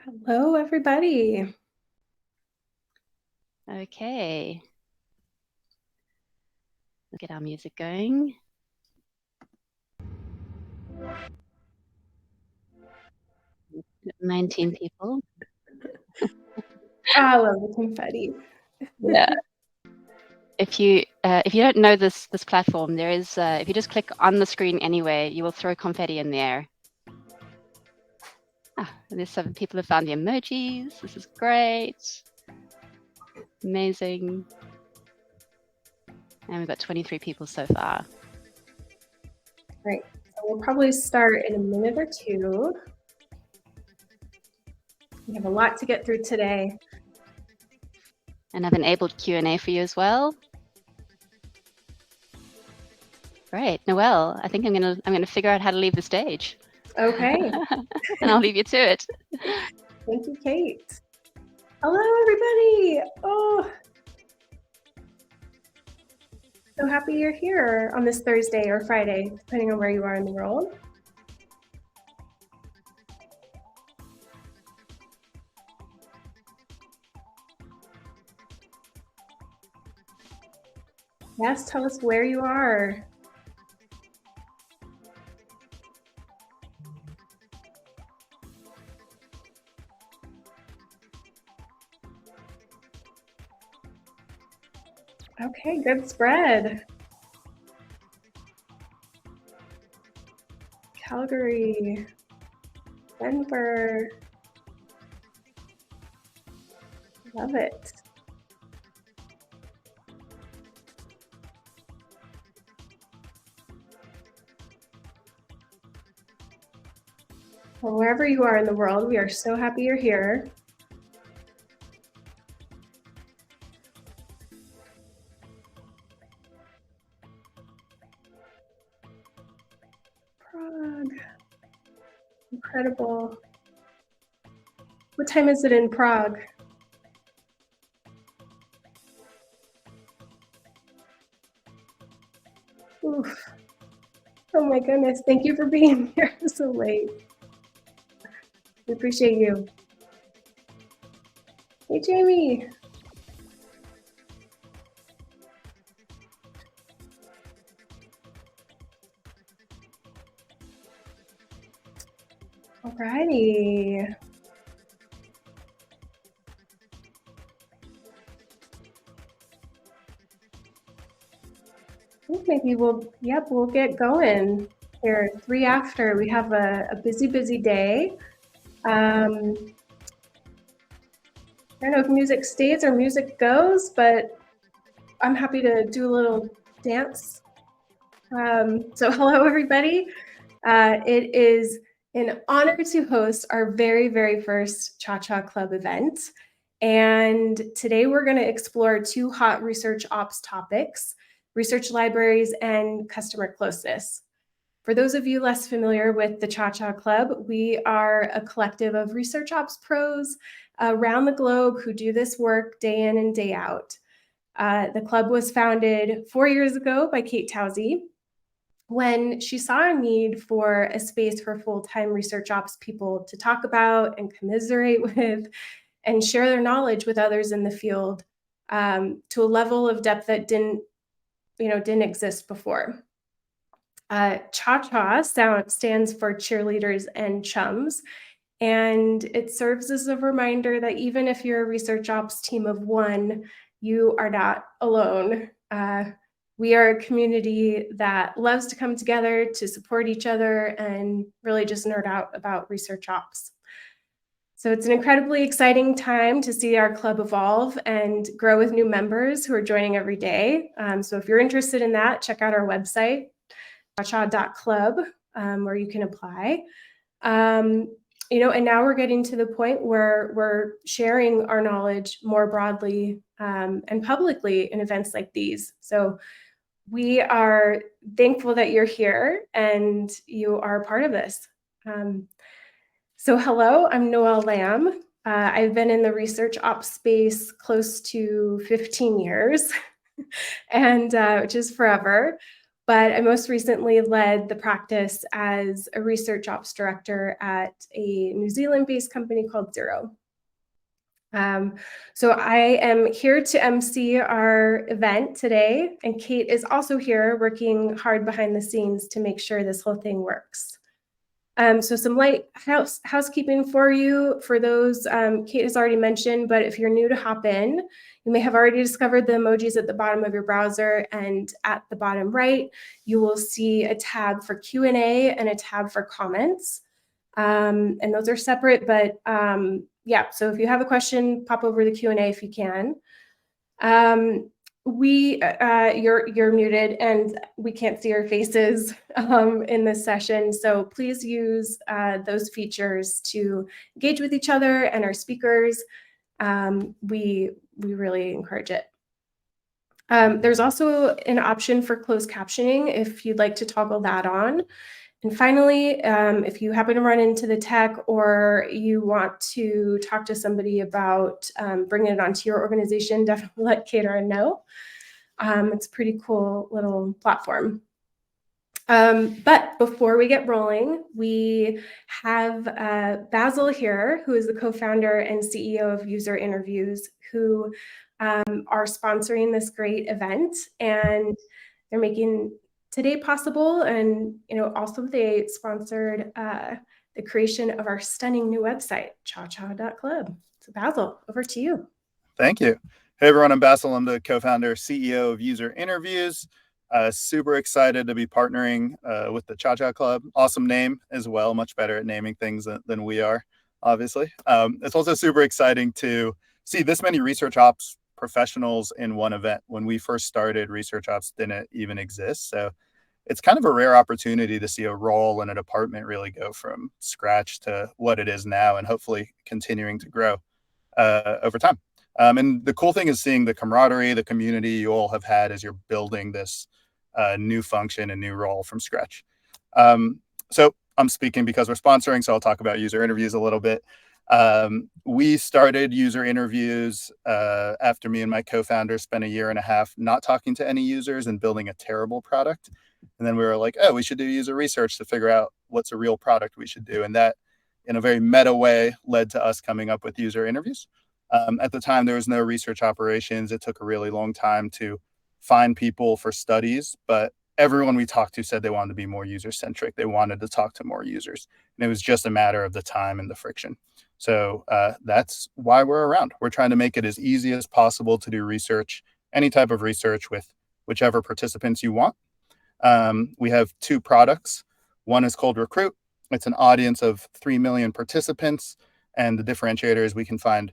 Hello, everybody. Okay. We'll get our music going. 19 people. I love the confetti. Yeah. If you don't know this platform, there is if you just click on the screen anywhere, you will throw confetti in the air. And there's some people have found the emojis. This is great. Amazing. And we've got 23 people so far. Right. So we'll probably start in a minute or two. We have a lot to get through today. And I've enabled Q&A for you as well. Great. Noelle, I think I'm gonna figure out how to leave the stage. Okay. And I'll leave you to it. Thank you, Kate. Hello, everybody. Oh, so happy you're here on this Thursday or Friday, depending on where you are in the world. Yes, tell us where you are. Okay, good spread. Calgary, Denver. Love it. Well, wherever you are in the world, we are so happy you're here. Prague. Incredible. What time is it in Prague? Oof. Oh my goodness. Thank you for being here so late. We appreciate you. Hey, Jamie. Alrighty. I think maybe we'll get going here. 3 after. We have a busy day. I don't know if music stays or music goes, but I'm happy to do a little dance. So hello, everybody. It is an honor to host our very first Cha-Cha Club event. And today we're going to explore 2 hot research ops topics, research libraries and customer closeness. For those of you less familiar with the Cha-Cha Club, we are a collective of research ops pros around the globe who do this work day in and day out. The club was founded 4 years ago by Kate Towsey when she saw a need for a space for full-time research ops people to talk about and commiserate with and share their knowledge with others in the field to a level of depth that didn't exist before. Cha-Cha stands for cheerleaders and chums, and it serves as a reminder that even if you're a research ops team of 1, you are not alone. We are a community that loves to come together to support each other and really just nerd out about research ops. So it's an incredibly exciting time to see our club evolve and grow with new members who are joining every day. So if you're interested in that, check out our website, chacha.club, where you can apply. And now we're getting to the point where we're sharing our knowledge more broadly and publicly in events like these. So we are thankful that you're here and you are a part of this. So hello, I'm Noelle Lamb. I've been in the research ops space close to 15 years, and which is forever. but I most recently led the practice as a research ops director at a New Zealand-based company called Xero. So I am here to MC our event today, and Kate is also here working hard behind the scenes to make sure this whole thing works. So some light housekeeping for you. For those Kate has already mentioned, but if you're new to hop in, you may have already discovered the emojis at the bottom of your browser, and at the bottom right, you will see a tab for Q&A and a tab for comments. And those are separate, but yeah, so if you have a question, pop over the Q&A if you can. You're muted and we can't see your faces in this session, so please use those features to engage with each other and our speakers. We really encourage it. There's also an option for closed captioning if you'd like to toggle that on. And finally, if you happen to run into the tech or you want to talk to somebody about bringing it onto your organization, definitely let Kate know. It's a pretty cool little platform. But before we get rolling, we have Basil here, who is the co-founder and CEO of User Interviews, who are sponsoring this great event, and they're making today possible. And also they sponsored the creation of our stunning new website, chacha.club. So Basil, over to you. Thank you. Hey everyone, I'm Basil. I'm the co-founder, CEO of User Interviews. Super excited to be partnering with the Cha-Cha Club. Awesome name as well, much better at naming things than we are, obviously. It's also super exciting to see this many research ops professionals in one event. When we first started, research ops didn't even exist. So it's kind of a rare opportunity to see a role in a department really go from scratch to what it is now, and hopefully continuing to grow over time. And the cool thing is seeing the camaraderie, the community you all have had as you're building this new function and new role from scratch. So I'm speaking because we're sponsoring, so I'll talk about User Interviews a little bit. We started User Interviews after me and my co-founder spent 1.5 years not talking to any users and building a terrible product. And then we were like, oh, we should do user research to figure out what's a real product we should do. And that, in a very meta way, led to us coming up with User Interviews. At the time, there was no research operations. It took a really long time to find people for studies, but everyone we talked to said they wanted to be more user-centric. They wanted to talk to more users. And it was just a matter of the time and the friction. So that's why we're around. We're trying to make it as easy as possible to do research, any type of research with whichever participants you want. We have 2 products. One is called Recruit. It's an audience of 3 million participants. And the differentiator is we can find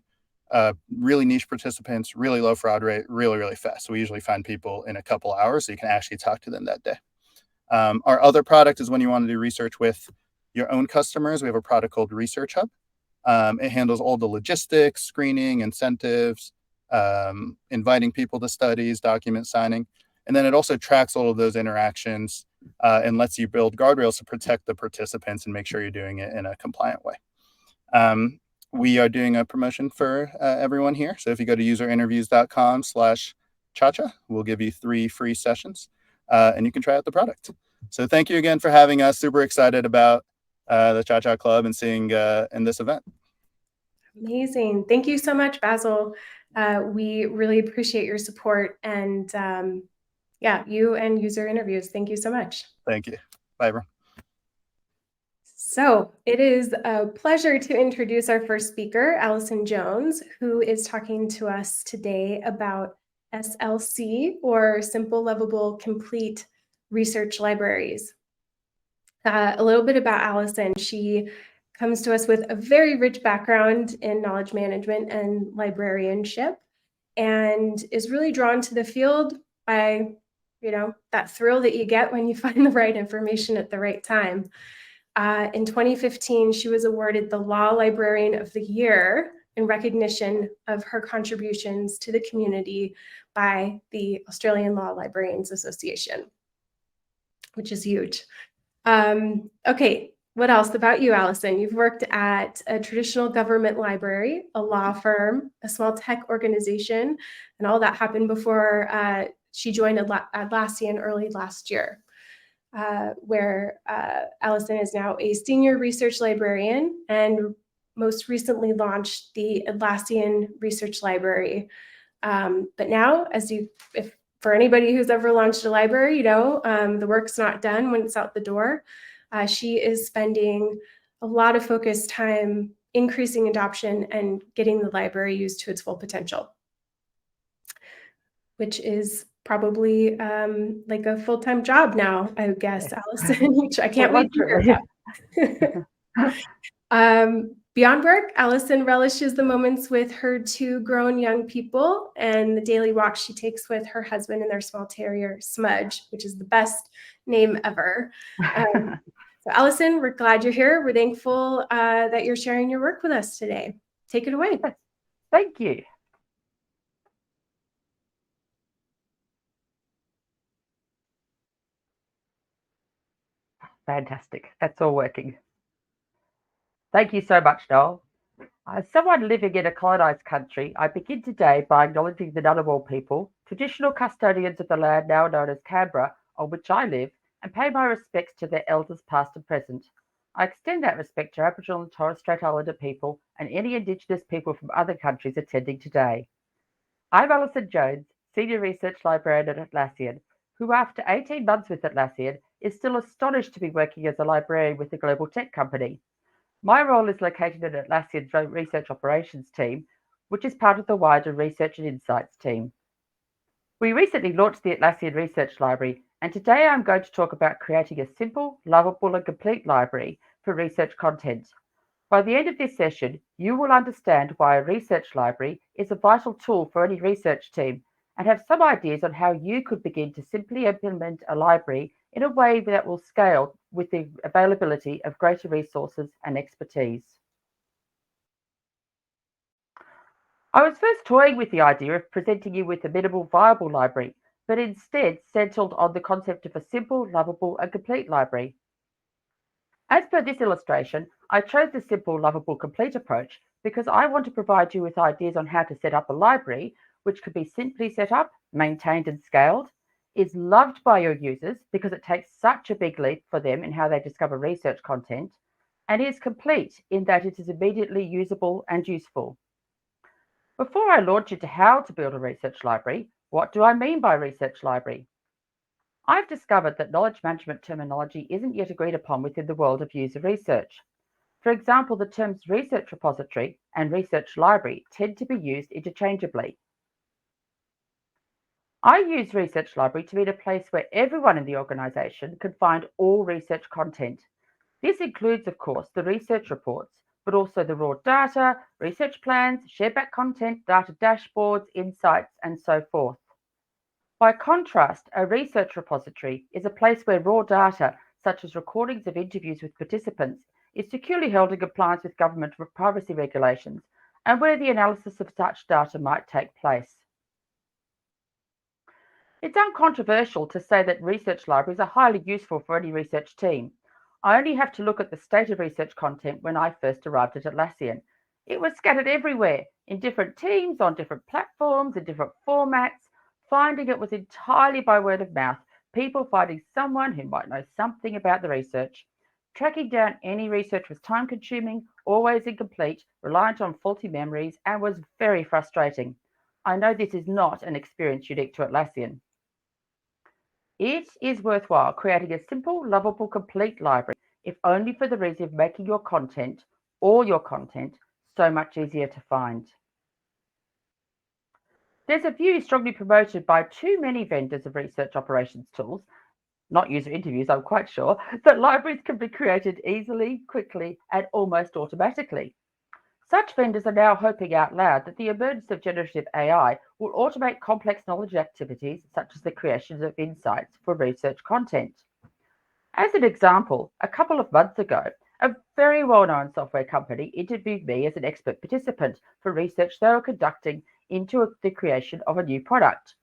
really niche participants, really low fraud rate, really, really fast. So we usually find people in a couple hours, so you can actually talk to them that day. Our other product is when you want to do research with your own customers. We have a product called ResearchHub. It handles all the logistics, screening, incentives, inviting people to studies, document signing. And then it also tracks all of those interactions and lets you build guardrails to protect the participants and make sure you're doing it in a compliant way. We are doing a promotion for everyone here. So if you go to userinterviews.com/chacha, we'll give you 3 free sessions and you can try out the product. So thank you again for having us. Super excited about the Cha-Cha Club and seeing in this event. Amazing. Thank you so much, Basil. We really appreciate your support, and yeah, you and User Interviews. Thank you so much. Thank you. Bye, everyone. So it is a pleasure to introduce our first speaker, Alison Jones, who is talking to us today about SLC, or Simple, Lovable, Complete Research Libraries. A little bit about Alison. She comes to us with a very rich background in knowledge management and librarianship, and is really drawn to the field by, that thrill that you get when you find the right information at the right time. In 2015, she was awarded the Law Librarian of the Year in recognition of her contributions to the community by the Australian Law Librarians Association, which is huge. Okay, what else about you, Alison? You've worked at a traditional government library, a law firm, a small tech organization, and all that happened before she joined Atlassian early last year. where Alison is now a senior research librarian and most recently launched the Atlassian Research Library. But now, if for anybody who's ever launched a library, the work's not done when it's out the door. She is spending a lot of focused time increasing adoption and getting the library used to its full potential, which is probably like a full-time job now, I guess, Yes. Alison, which I can't wait to hear about. Beyond work, Alison relishes the moments with her 2 grown young people and the daily walks she takes with her husband and their small terrier, Smudge, which is the best name ever. So Alison, we're glad you're here. We're thankful that you're sharing your work with us today. Take it away. Thank you. Fantastic. That's all working. Thank you so much, Noel. As someone living in a colonised country, I begin today by acknowledging the Ngunnawal people, traditional custodians of the land now known as Canberra, on which I live, and pay my respects to their elders past and present. I extend that respect to Aboriginal and Torres Strait Islander people and any Indigenous people from other countries attending today. I'm Alison Jones, Senior Research Librarian at Atlassian, who after 18 months with Atlassian is still astonished to be working as a librarian with a global tech company. My role is located in Atlassian's Research Operations team, which is part of the wider Research and Insights team. We recently launched the Atlassian Research Library, and today I'm going to talk about creating a simple, lovable, and complete library for research content. By the end of this session, you will understand why a research library is a vital tool for any research team and have some ideas on how you could begin to simply implement a library in a way that will scale with the availability of greater resources and expertise. I was first toying with the idea of presenting you with a minimal viable library, but instead settled on the concept of a simple, lovable, and complete library. As per this illustration, I chose the simple, lovable, complete approach because I want to provide you with ideas on how to set up a library which could be simply set up, maintained, and scaled, is loved by your users because it takes such a big leap for them in how they discover research content, and is complete in that it is immediately usable and useful. Before I launch into how to build a research library, what do I mean by research library? I've discovered that knowledge management terminology isn't yet agreed upon within the world of user research. For example, the terms research repository and research library tend to be used interchangeably. I use research library to mean a place where everyone in the organisation can find all research content. This includes, of course, the research reports, but also the raw data, research plans, shareback content, data dashboards, insights, and so forth. By contrast, a research repository is a place where raw data, such as recordings of interviews with participants, is securely held in compliance with government privacy regulations, and where the analysis of such data might take place. It's uncontroversial to say that research libraries are highly useful for any research team. I only have to look at the state of research content when I first arrived at Atlassian. It was scattered everywhere, in different teams, on different platforms, in different formats. Finding it was entirely by word of mouth, people finding someone who might know something about the research. Tracking down any research was time-consuming, always incomplete, reliant on faulty memories, and was very frustrating. I know this is not an experience unique to Atlassian. It is worthwhile creating a simple, lovable, complete library, if only for the reason of making your content, all your content, so much easier to find. There's a view strongly promoted by too many vendors of research operations tools, not user interviews, I'm quite sure, that libraries can be created easily, quickly, and almost automatically. Such vendors are now hoping out loud that the emergence of generative AI will automate complex knowledge activities such as the creation of insights for research content. As an example, a couple of months ago, a very well-known software company interviewed me as an expert participant for research they were conducting into the creation of a new product.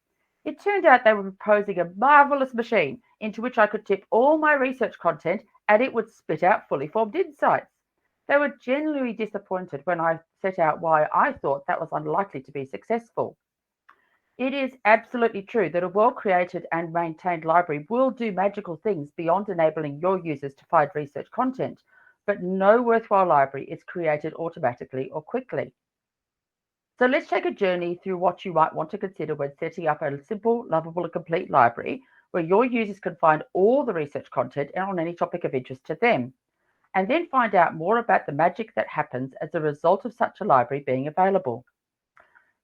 It turned out they were proposing a marvelous machine into which I could tip all my research content and it would spit out fully formed insights. They were genuinely disappointed when I set out why I thought that was unlikely to be successful. It is absolutely true that a well-created and maintained library will do magical things beyond enabling your users to find research content, but no worthwhile library is created automatically or quickly. So let's take a journey through what you might want to consider when setting up a simple, lovable, and complete library where your users can find all the research content on any topic of interest to them, and then find out more about the magic that happens as a result of such a library being available.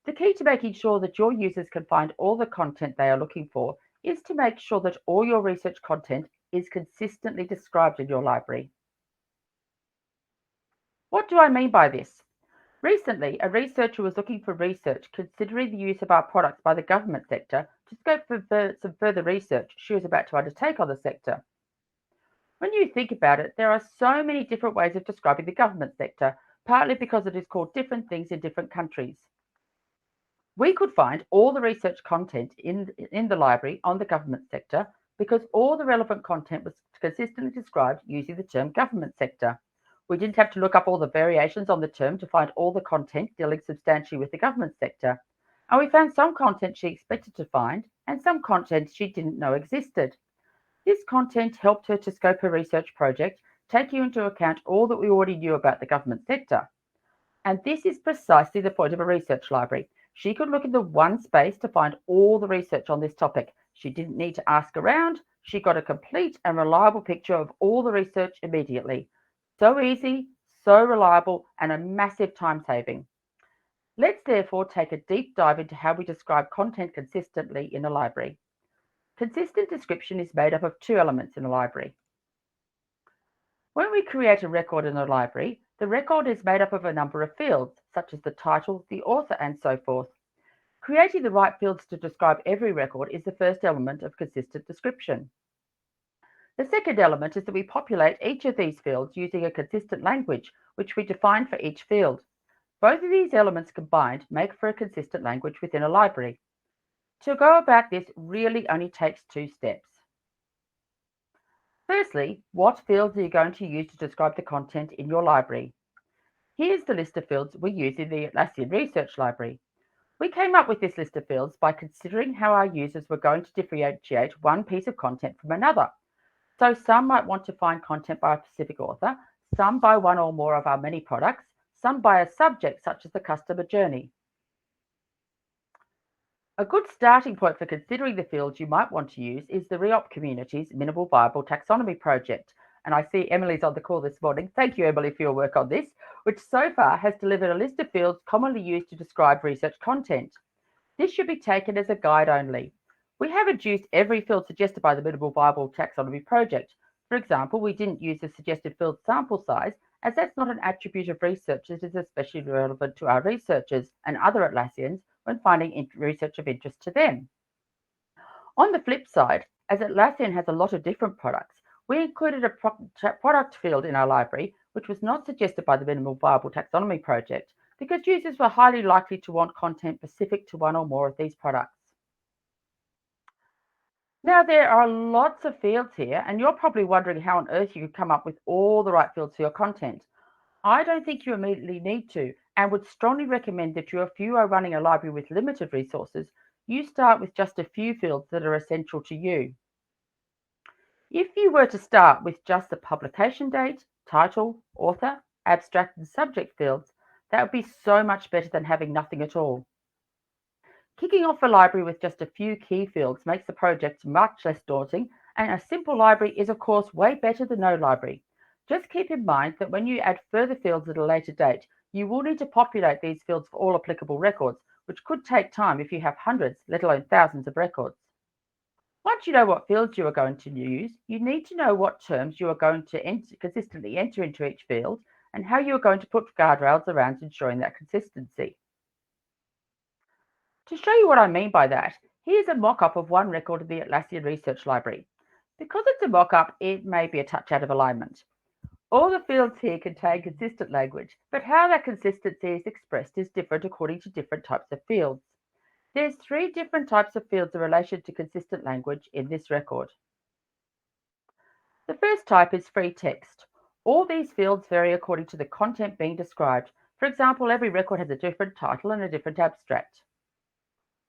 The key to making sure that your users can find all the content they are looking for is to make sure that all your research content is consistently described in your library. What do I mean by this? Recently, a researcher was looking for research considering the use of our products by the government sector to scope for some further research she was about to undertake on the sector. When you think about it, there are so many different ways of describing the government sector, partly because it is called different things in different countries. We could find all the research content in the library on the government sector because all the relevant content was consistently described using the term government sector. We didn't have to look up all the variations on the term to find all the content dealing substantially with the government sector. And we found some content she expected to find and some content she didn't know existed. This content helped her to scope her research project, taking into account all that we already knew about the government sector. And this is precisely the point of a research library. She could look into one space to find all the research on this topic. She didn't need to ask around. She got a complete and reliable picture of all the research immediately. So easy, so reliable, and a massive time saving. Let's therefore take a deep dive into how we describe content consistently in a library. Consistent description is made up of two elements in a library. When we create a record in a library, the record is made up of a number of fields, such as the title, the author, and so forth. Creating the right fields to describe every record is the first element of consistent description. The second element is that we populate each of these fields using a consistent language, which we define for each field. Both of these elements combined make for a consistent language within a library. To go about this really only takes 2 steps. Firstly, what fields are you going to use to describe the content in your library? Here's the list of fields we use in the Atlassian Research Library. We came up with this list of fields by considering how our users were going to differentiate one piece of content from another. So some might want to find content by a specific author, some by one or more of our many products, some by a subject such as the customer journey. A good starting point for considering the fields you might want to use is the ReOp community's Minimal Viable Taxonomy project. And I see Emily's on the call this morning. Thank you, Emily, for your work on this, which so far has delivered a list of fields commonly used to describe research content. This should be taken as a guide only. We haven't used every field suggested by the Minimal Viable Taxonomy project. For example, we didn't use the suggested field sample size, as that's not an attribute of research that is especially relevant to our researchers and other Atlassians when finding research of interest to them. On the flip side, as Atlassian has a lot of different products, we included a product field in our library, which was not suggested by the Minimal Viable Taxonomy project, because users were highly likely to want content specific to one or more of these products. Now, there are lots of fields here, and you're probably wondering how on earth you could come up with all the right fields for your content. I don't think you immediately need to, and would strongly recommend that if you are running a library with limited resources, you start with just a few fields that are essential to you. If you were to start with just the publication date, title, author, abstract, and subject fields, that would be so much better than having nothing at all. Kicking off a library with just a few key fields makes the project much less daunting, and a simple library is, of course, way better than no library. Just keep in mind that when you add further fields at a later date, you will need to populate these fields for all applicable records, which could take time if you have hundreds, let alone thousands of records. Once you know what fields you are going to use, you need to know what terms you are going to consistently enter into each field and how you are going to put guardrails around ensuring that consistency. To show you what I mean by that, here's a mock-up of one record in the Atlassian Research Library. Because it's a mock-up, it may be a touch out of alignment. All the fields here contain consistent language, but how that consistency is expressed is different according to different types of fields. There's 3 different types of fields in relation to consistent language in this record. The first type is free text. All these fields vary according to the content being described. For example, every record has a different title and a different abstract.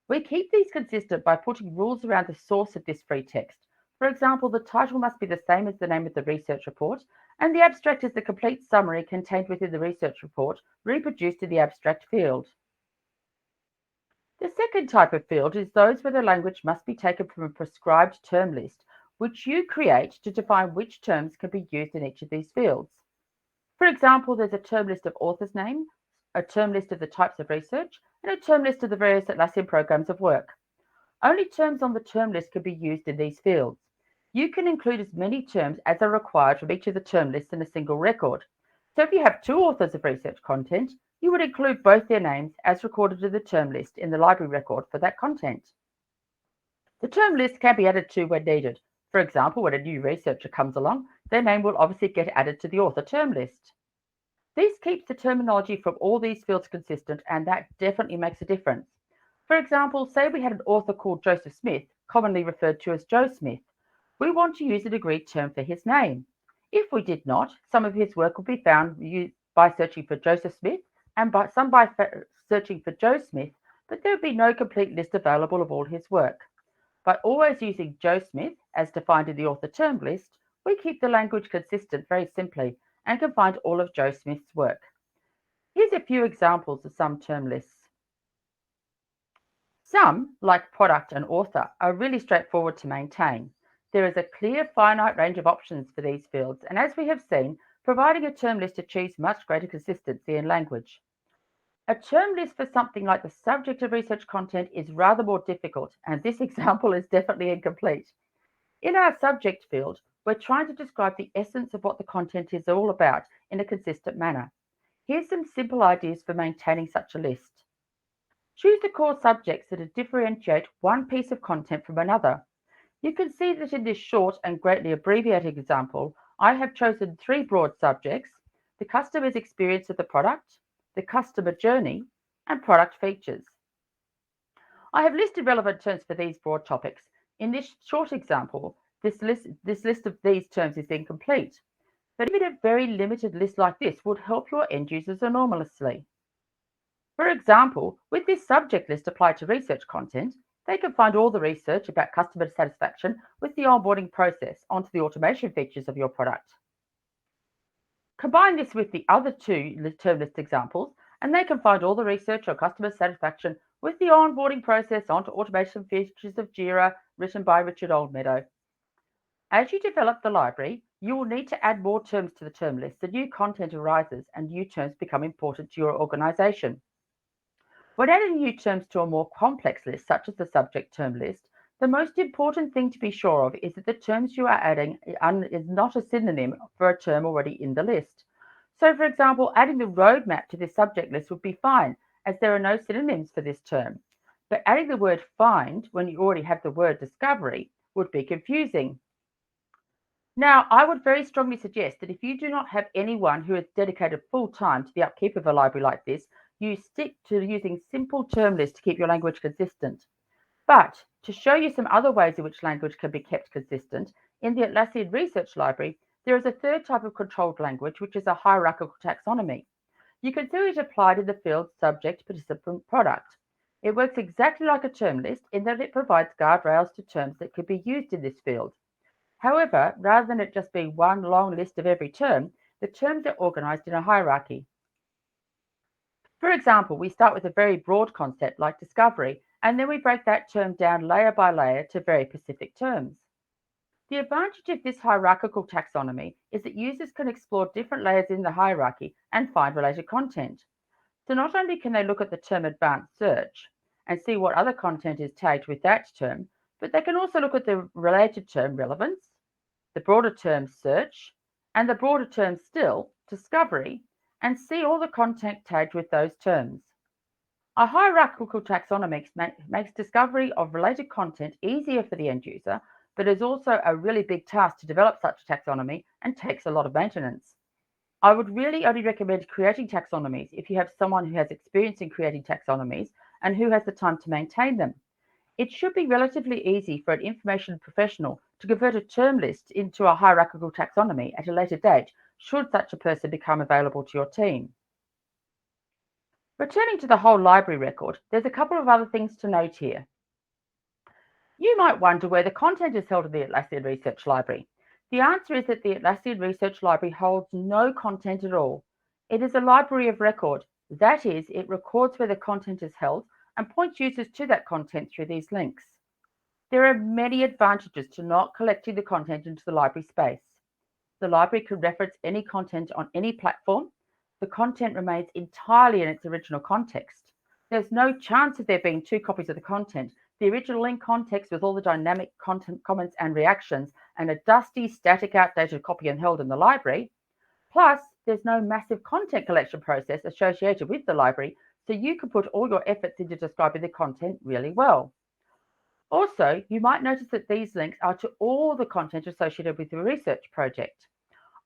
We keep these consistent by putting rules around the source of this free text. For example, the title must be the same as the name of the research report, and the abstract is the complete summary contained within the research report, reproduced in the abstract field. The second type of field is those where the language must be taken from a prescribed term list, which you create to define which terms can be used in each of these fields. For example, there's a term list of authors' names, a term list of the types of research, and a term list of the various Atlassian programs of work. Only terms on the term list can be used in these fields. You can include as many terms as are required from each of the term lists in a single record. So if you have 2 authors of research content, you would include both their names as recorded in the term list in the library record for that content. The term list can be added to when needed. For example, when a new researcher comes along, their name will obviously get added to the author term list. This keeps the terminology from all these fields consistent, and that definitely makes a difference. For example, say we had an author called Joseph Smith, commonly referred to as Joe Smith. We want to use an agreed term for his name. If we did not, some of his work would be found by searching for Joseph Smith and by searching for Joe Smith, but there would be no complete list available of all his work. By always using Joe Smith as defined in the author term list, we keep the language consistent very simply and can find all of Joe Smith's work. Here's a few examples of some term lists. Some, like product and author, are really straightforward to maintain. There is a clear finite range of options for these fields, and as we have seen, providing a term list achieves much greater consistency in language. A term list for something like the subject of research content is rather more difficult, and this example is definitely incomplete. In our subject field, we're trying to describe the essence of what the content is all about in a consistent manner. Here's some simple ideas for maintaining such a list. Choose the core subjects that differentiate one piece of content from another. You can see that in this short and greatly abbreviated example, I have chosen 3 broad subjects: the customer's experience of the product, the customer journey, and product features. I have listed relevant terms for these broad topics. In this short example, this list of these terms is incomplete, but even a very limited list like this would help your end users enormously. For example, with this subject list applied to research content, they can find all the research about customer satisfaction with the onboarding process onto the automation features of your product. Combine this with the other 2 term list examples, and they can find all the research on customer satisfaction with the onboarding process onto automation features of Jira, written by Richard Oldmeadow. As you develop the library, you will need to add more terms to the term list as new content arises and new terms become important to your organization. When adding new terms to a more complex list, such as the subject term list, the most important thing to be sure of is that the terms you are adding is not a synonym for a term already in the list. So, for example, adding the roadmap to this subject list would be fine, as there are no synonyms for this term. But adding the word find when you already have the word discovery would be confusing. Now, I would very strongly suggest that if you do not have anyone who is dedicated full time to the upkeep of a library like this, you stick to using simple term lists to keep your language consistent. But to show you some other ways in which language can be kept consistent, in the Atlassian Research Library, there is a 3rd type of controlled language, which is a hierarchical taxonomy. You can see it applied in the field subject, participant, product. It works exactly like a term list in that it provides guardrails to terms that could be used in this field. However, rather than it just being one long list of every term, the terms are organized in a hierarchy. For example, we start with a very broad concept like discovery, and then we break that term down layer by layer to very specific terms. The advantage of this hierarchical taxonomy is that users can explore different layers in the hierarchy and find related content. So not only can they look at the term advanced search and see what other content is tagged with that term, but they can also look at the related term relevance, the broader term search, and the broader term still, discovery, and see all the content tagged with those terms. A hierarchical taxonomy makes discovery of related content easier for the end user, but is also a really big task to develop such a taxonomy and takes a lot of maintenance. I would really only recommend creating taxonomies if you have someone who has experience in creating taxonomies and who has the time to maintain them. It should be relatively easy for an information professional to convert a term list into a hierarchical taxonomy at a later date, should such a person become available to your team. Returning to the whole library record, there's a couple of other things to note here. You might wonder where the content is held in the Atlassian Research Library. The answer is that the Atlassian Research Library holds no content at all. It is a library of record. That is, it records where the content is held and points users to that content through these links. There are many advantages to not collecting the content into the library space. The library can reference any content on any platform. The content remains entirely in its original context. There's no chance of there being two copies of the content. The original in context with all the dynamic content, comments and reactions, and a dusty, static, outdated copy and held in the library. Plus, there's no massive content collection process associated with the library, so you can put all your efforts into describing the content really well. Also, you might notice that these links are to all the content associated with the research project.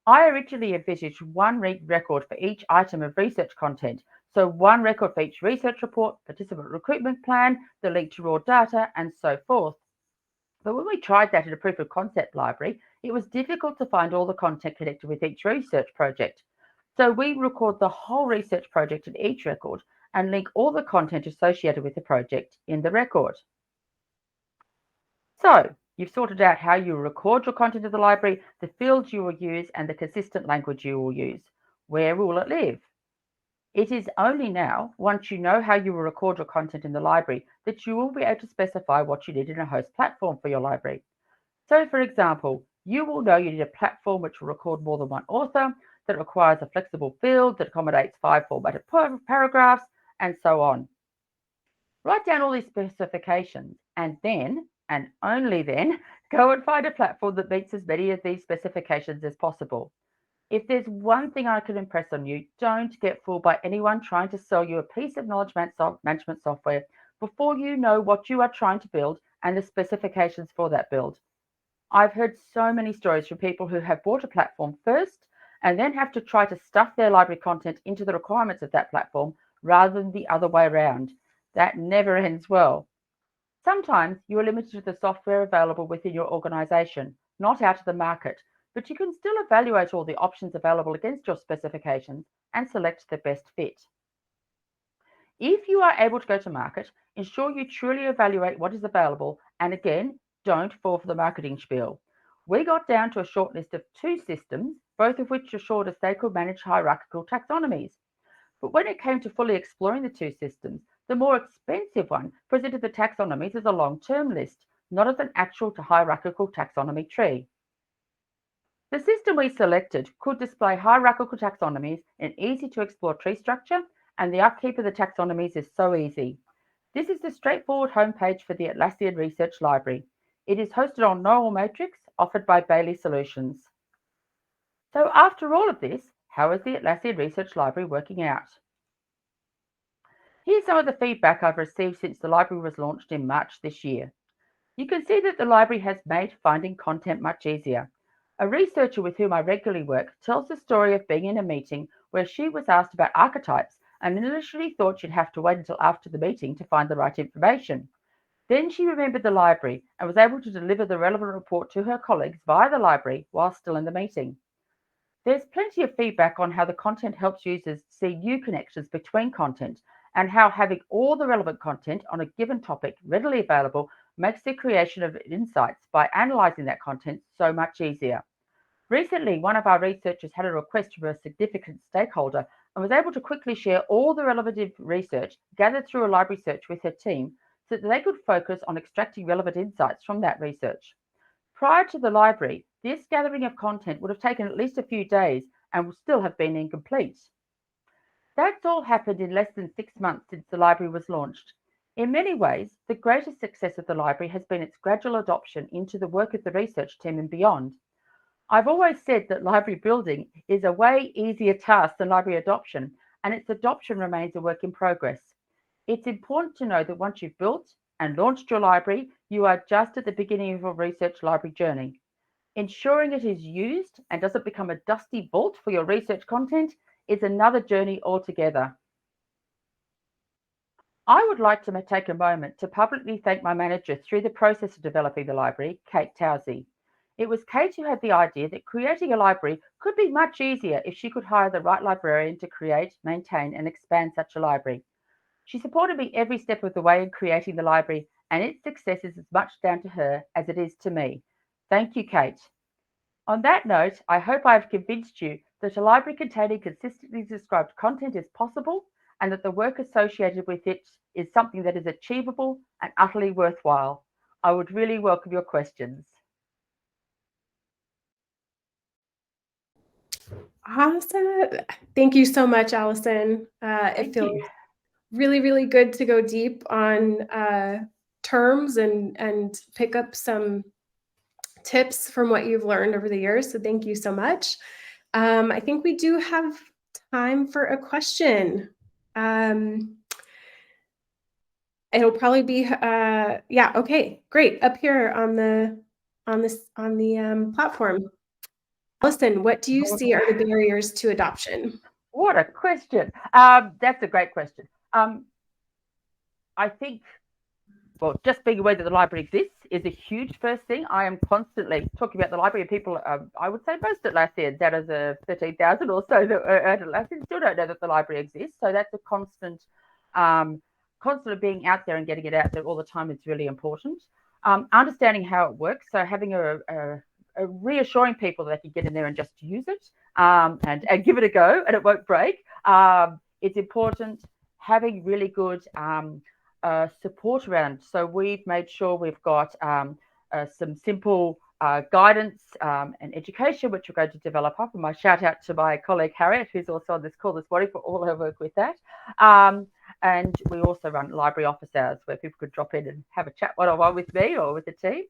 I originally envisaged one record for each item of research content, so one record for each research report, participant recruitment plan, the link to raw data, and so forth. But when we tried that in a proof of concept library, it was difficult to find all the content connected with each research project. So we record the whole research project in each record and link all the content associated with the project in the record. So you've sorted out how you record your content in the library, the fields you will use, and the consistent language you will use. Where will it live? It is only now, once you know how you will record your content in the library, that you will be able to specify what you need in a host platform for your library. So, for example, you will know you need a platform which will record more than one author, that requires a flexible field that accommodates 5 formatted paragraphs, and so on. Write down all these specifications, and then, and only then, go and find a platform that meets as many of these specifications as possible. If there's one thing I can impress on you, don't get fooled by anyone trying to sell you a piece of knowledge management software before you know what you are trying to build and the specifications for that build. I've heard so many stories from people who have bought a platform first and then have to try to stuff their library content into the requirements of that platform rather than the other way around. That never ends well. Sometimes you are limited to the software available within your organization, not out of the market, but you can still evaluate all the options available against your specifications and select the best fit. If you are able to go to market, ensure you truly evaluate what is available, and again, don't fall for the marketing spiel. We got down to a short list of 2 systems, both of which assured us they could manage hierarchical taxonomies. But when it came to fully exploring the 2 systems, the more expensive one presented the taxonomies as a long-term list, not as an actual to hierarchical taxonomy tree. The system we selected could display hierarchical taxonomies in easy-to-explore tree structure, and the upkeep of the taxonomies is so easy. This is the straightforward homepage for the Atlassian Research Library. It is hosted on Neural Matrix, offered by Bailey Solutions. So after all of this, how is the Atlassian Research Library working out? Here's some of the feedback I've received since the library was launched in March this year. You can see that the library has made finding content much easier. A researcher with whom I regularly work tells the story of being in a meeting where she was asked about archetypes and initially thought she'd have to wait until after the meeting to find the right information. Then she remembered the library and was able to deliver the relevant report to her colleagues via the library while still in the meeting. There's plenty of feedback on how the content helps users see new connections between content and how having all the relevant content on a given topic readily available makes the creation of insights by analyzing that content so much easier. Recently, one of our researchers had a request from a significant stakeholder and was able to quickly share all the relevant research gathered through a library search with her team so that they could focus on extracting relevant insights from that research. Prior to the library, this gathering of content would have taken at least a few days and would still have been incomplete. That's all happened in less than 6 months since the library was launched. In many ways, the greatest success of the library has been its gradual adoption into the work of the research team and beyond. I've always said that library building is a way easier task than library adoption, and its adoption remains a work in progress. It's important to know that once you've built and launched your library, you are just at the beginning of your research library journey. Ensuring it is used and doesn't become a dusty vault for your research content is another journey altogether. I would like to take a moment to publicly thank my manager through the process of developing the library, Kate Towsey. It was Kate who had the idea that creating a library could be much easier if she could hire the right librarian to create, maintain, and expand such a library. She supported me every step of the way in creating the library, and its success is as much down to her as it is to me. Thank you, Kate. On that note, I hope I have convinced you that a library containing consistently described content is possible and that the work associated with it is something that is achievable and utterly worthwhile. I would really welcome your questions. Awesome. Thank you so much, Alison. It feels really, really good to go deep on terms and pick up some tips from what you've learned over the years. So thank you so much. I think we do have time for a question. It'll probably be yeah, okay, great. Up here on the platform. Alison, what do you see are the barriers to adoption? What a question. That's a great question. I think, well, just being aware that the library exists is a huge first thing. I am constantly talking about the library, and people, I would say most Atlassians, out of the 13,000 or so that are at Atlassian, still don't know that the library exists. So that's a constant, constant being out there and getting it out there all the time is really important. Understanding how it works. So having a reassuring people that they can get in there and just use it and give it a go and it won't break. It's important. Having really good support around. So we've made sure we've got some simple guidance and education, which we're going to develop up. And my shout out to my colleague Harriet, who's also on this call this morning, for all her work with that. And we also run library office hours where people could drop in and have a chat one-on-one with me or with the team.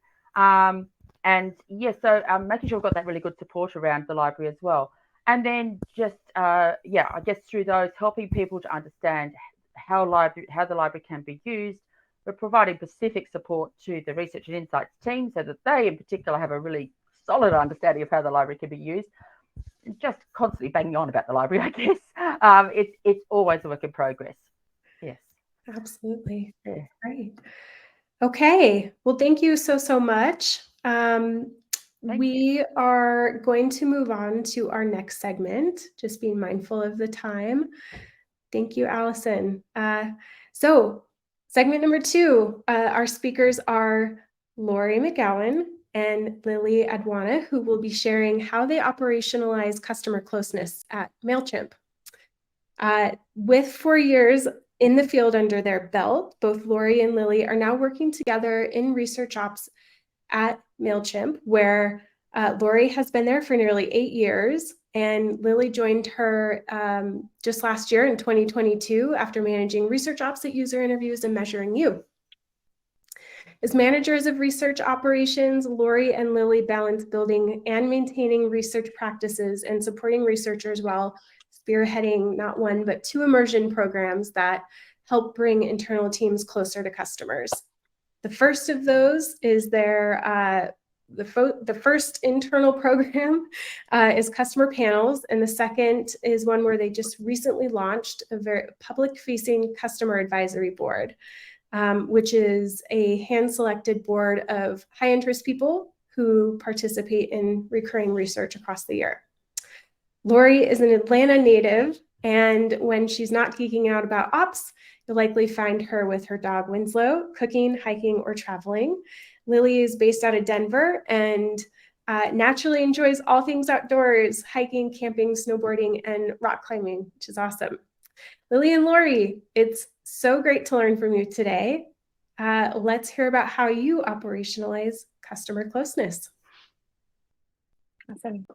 And yeah, so making sure we've got that really good support around the library as well. And then just, yeah, I guess through those, helping people to understand how the library can be used. We're providing specific support to the research and insights team so that they in particular have a really solid understanding of how the library can be used. Just constantly banging on about the library, I guess. It's always a work in progress. Yes. Absolutely. Yeah. Great. Okay. Well, thank you so much. We are going to move on to our next segment, just being mindful of the time. Thank you, Alison. So segment number 2, our speakers are Lori McGowan and Lily Adwana, who will be sharing how they operationalize customer closeness at MailChimp. With 4 years in the field under their belt, both Lori and Lily are now working together in ResearchOps at MailChimp, where Lori has been there for nearly 8 years, and Lily joined her just last year in 2022 after managing ResearchOps at User Interviews and Measuring You. As managers of research operations, Lori and Lily balance building and maintaining research practices and supporting researchers while spearheading not 1, but 2 immersion programs that help bring internal teams closer to customers. The first of those is their the first internal program is customer panels, and the second is one where they just recently launched a very public-facing customer advisory board, which is a hand-selected board of high-interest people who participate in recurring research across the year. Lori is an Atlanta native, and when she's not geeking out about ops, you'll likely find her with her dog Winslow, cooking, hiking, or traveling. Lily is based out of Denver and naturally enjoys all things outdoors, hiking, camping, snowboarding, and rock climbing, which is awesome. Lily and Lori, it's so great to learn from you today. Let's hear about how you operationalize customer closeness. Awesome.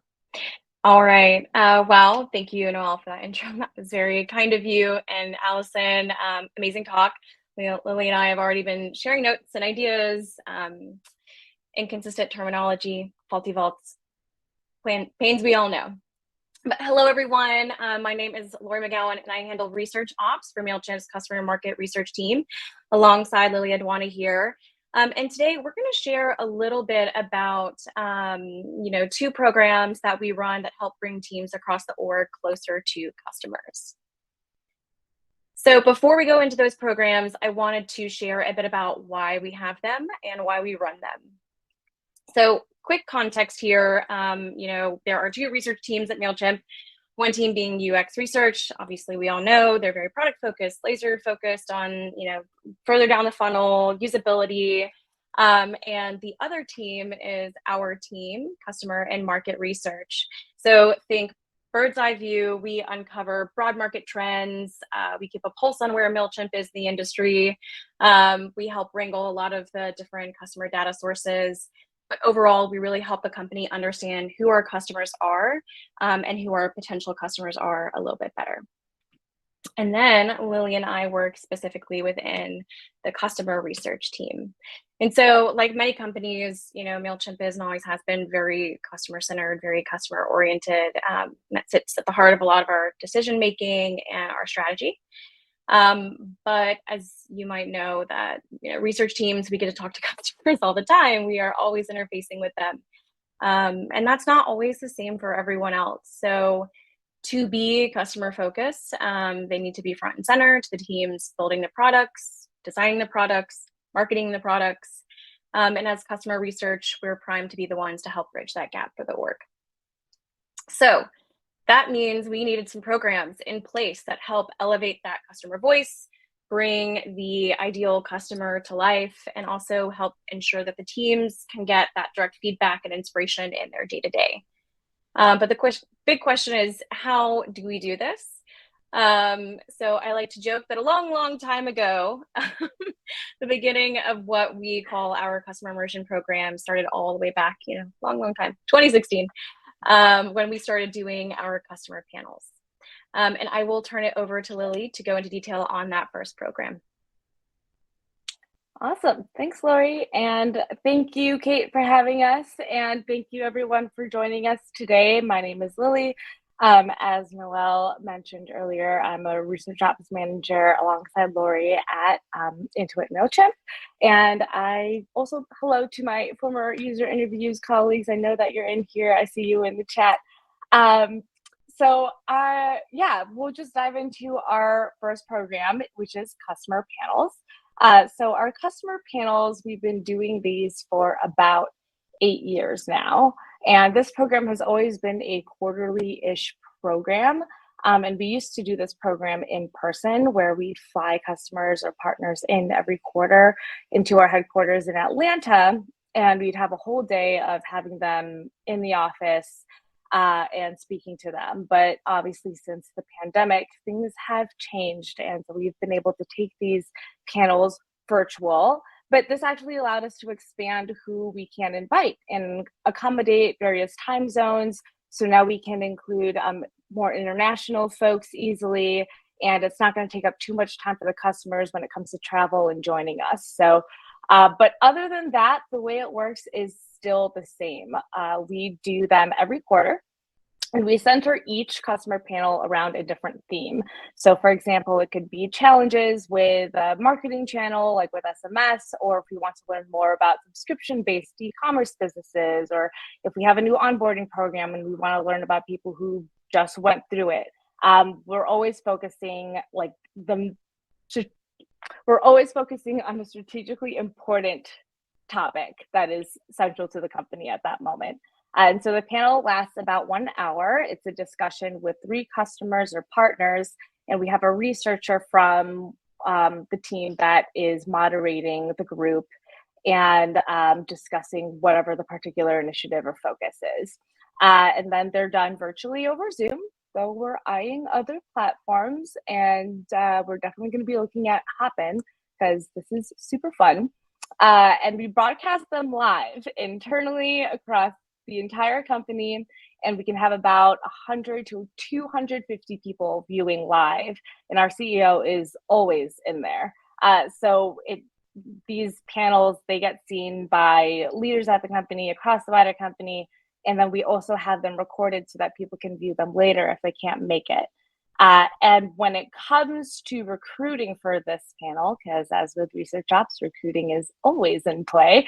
All right. Well, thank you, Noelle, for that intro. That was very kind of you. And Alison, amazing talk. Lily and I have already been sharing notes and ideas, inconsistent terminology, faulty vaults, pains we all know. But hello, everyone. My name is Lori McGowan, and I handle research ops for MailChimp's customer market research team, alongside Lily Adwana here. And today we're going to share a little bit about, 2 programs that we run that help bring teams across the org closer to customers. So before we go into those programs, I wanted to share a bit about why we have them and why we run them. So quick context here, there are 2 research teams at MailChimp. One team being UX research. Obviously, we all know they're very product focused, laser focused on, further down the funnel, usability. And the other team is our team, customer and market research. So think bird's eye view. We uncover broad market trends. We keep a pulse on where MailChimp is in the industry. We help wrangle a lot of the different customer data sources. But overall, we really help the company understand who our customers are and who our potential customers are a little bit better. And then Lily and I work specifically within the customer research team. And so like many companies, MailChimp is and always has been very customer-centered, very customer-oriented. That sits at the heart of a lot of our decision-making and our strategy. But as you might know that, research teams, we get to talk to customers all the time. We are always interfacing with them. And that's not always the same for everyone else. So to be customer focused, they need to be front and center to the teams building the products, designing the products, marketing the products. And as customer research, we're primed to be the ones to help bridge that gap for the org. So that means we needed some programs in place that help elevate that customer voice, bring the ideal customer to life, and also help ensure that the teams can get that direct feedback and inspiration in their day-to-day. But the big question is, how do we do this? So I like to joke that a long, long time ago, the beginning of what we call our customer immersion program started all the way back, long, long time, 2016, when we started doing our customer panels. And I will turn it over to Lily to go into detail on that first program. Awesome. Thanks, Lori. And thank you, Kate, for having us. And thank you, everyone, for joining us today. My name is Lily. As Noelle mentioned earlier, I'm a ResearchOps manager alongside Lori at Intuit MailChimp. And I also, hello to my former user interviews colleagues. I know that you're in here. I see you in the chat. We'll just dive into our first program, which is customer panels. So our customer panels, we've been doing these for about 8 years now. And this program has always been a quarterly-ish program. And we used to do this program in person where we'd fly customers or partners in every quarter into our headquarters in Atlanta. And we'd have a whole day of having them in the office and speaking to them. But obviously, since the pandemic, things have changed. And so we've been able to take these panels virtual. But this actually allowed us to expand who we can invite and accommodate various time zones. So now we can include more international folks easily. And it's not going to take up too much time for the customers when it comes to travel and joining us. So, but other than that, the way it works is still the same. We do them every quarter. And we center each customer panel around a different theme. So for example, it could be challenges with a marketing channel, like with SMS, or if we want to learn more about subscription-based e-commerce businesses, or if we have a new onboarding program and we want to learn about people who just went through it. We're always focusing on a strategically important topic that is central to the company at that moment. And so the panel lasts about 1 hour. It's a discussion with 3 customers or partners, and we have a researcher from the team that is moderating the group and discussing whatever the particular initiative or focus is. And then they're done virtually over Zoom. So we're eyeing other platforms, and we're definitely going to be looking at Hopin because this is super fun. And we broadcast them live internally across the entire company, and we can have about 100 to 250 people viewing live, and our CEO is always in there. These panels, they get seen by leaders at the company, across the wider company, and then we also have them recorded so that people can view them later if they can't make it. And when it comes to recruiting for this panel, because as with ResearchOps, recruiting is always in play,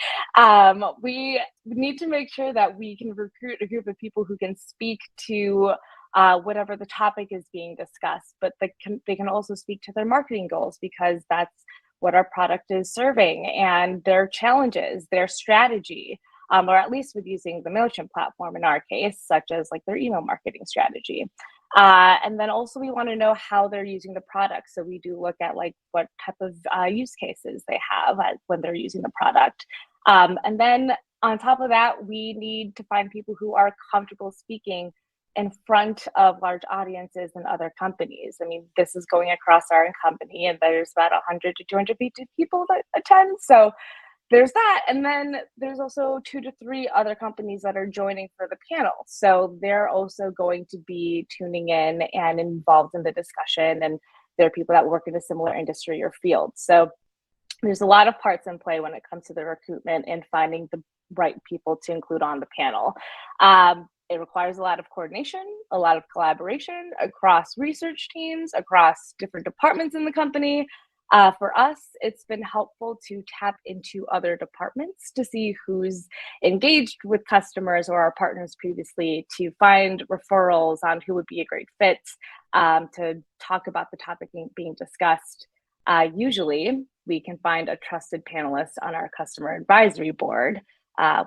we need to make sure that we can recruit a group of people who can speak to whatever the topic is being discussed, but they can also speak to their marketing goals because that's what our product is serving, and their challenges, their strategy. or at least with using the MailChimp platform in our case, such as like their email marketing strategy. And then also we want to know how they're using the product. So we do look at like what type of use cases they have when they're using the product. And then on top of that, we need to find people who are comfortable speaking in front of large audiences and other companies. I mean, this is going across our own company, and there's about 100 to 250 people that attend. So there's that. And then there's also 2 to 3 other companies that are joining for the panel. So they're also going to be tuning in and involved in the discussion. And there are people that work in a similar industry or field. So there's a lot of parts in play when it comes to the recruitment and finding the right people to include on the panel. It requires a lot of coordination, a lot of collaboration across research teams, across different departments in the company. For us, it's been helpful to tap into other departments to see who's engaged with customers or our partners previously, to find referrals on who would be a great fit, to talk about the topic being discussed. Usually, we can find a trusted panelist on our customer advisory board,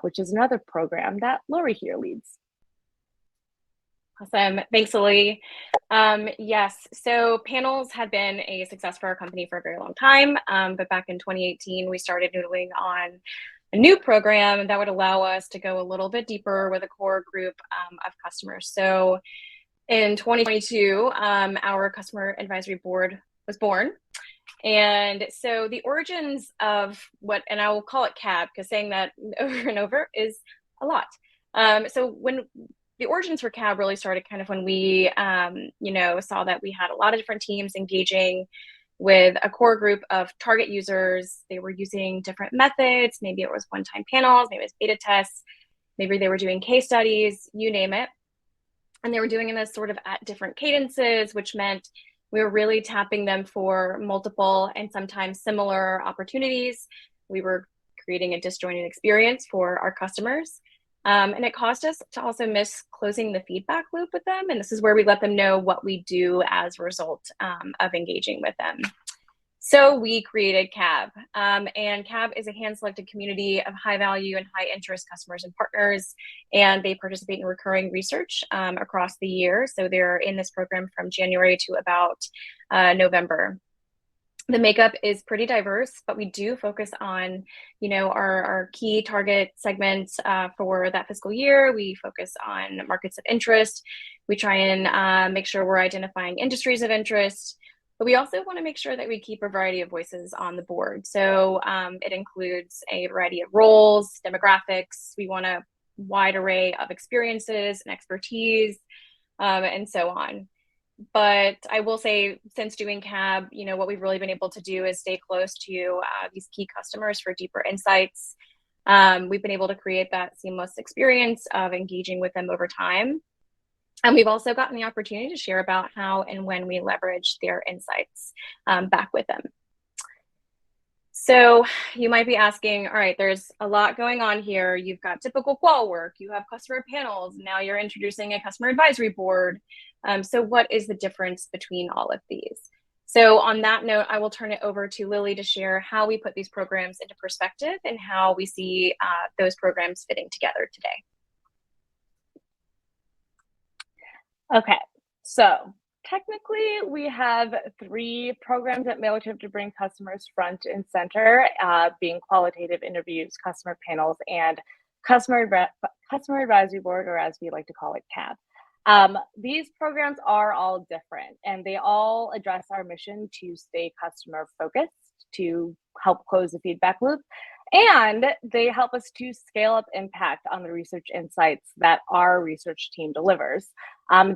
which is another program that Lori here leads. Awesome. Thanks, Lily. Yes, so panels have been a success for our company for a very long time. But back in 2018, we started noodling on a new program that would allow us to go a little bit deeper with a core group of customers. So in 2022, our customer advisory board was born. And so the origins of what, and I will call it CAB, because saying that over and over is a lot. So when the origins for CAB really started kind of when we, saw that we had a lot of different teams engaging with a core group of target users. They were using different methods. Maybe it was one-time panels, maybe it was beta tests, maybe they were doing case studies, you name it. And they were doing this sort of at different cadences, which meant we were really tapping them for multiple and sometimes similar opportunities. We were creating a disjointed experience for our customers. And it caused us to also miss closing the feedback loop with them. And this is where we let them know what we do as a result of engaging with them. So we created CAB. And CAB is a hand-selected community of high value and high interest customers and partners. And they participate in recurring research across the year. So they're in this program from January to about November. The makeup is pretty diverse, but we do focus on, our key target segments for that fiscal year. We focus on markets of interest. We try and make sure we're identifying industries of interest, but we also want to make sure that we keep a variety of voices on the board. So it includes a variety of roles, demographics. We want a wide array of experiences and expertise, and so on. But I will say, since doing CAB, what we've really been able to do is stay close to these key customers for deeper insights. We've been able to create that seamless experience of engaging with them over time. And we've also gotten the opportunity to share about how and when we leverage their insights back with them. So you might be asking, all right, there's a lot going on here. You've got typical qual work, you have customer panels, now you're introducing a customer advisory board. So what is the difference between all of these? So on that note, I will turn it over to Lily to share how we put these programs into perspective and how we see those programs fitting together today. Okay, so technically we have 3 programs at MailChimp to bring customers front and center, being qualitative interviews, customer panels, and customer advisory board, or as we like to call it, CAB. These programs are all different, and they all address our mission to stay customer focused, to help close the feedback loop, and they help us to scale up impact on the research insights that our research team delivers.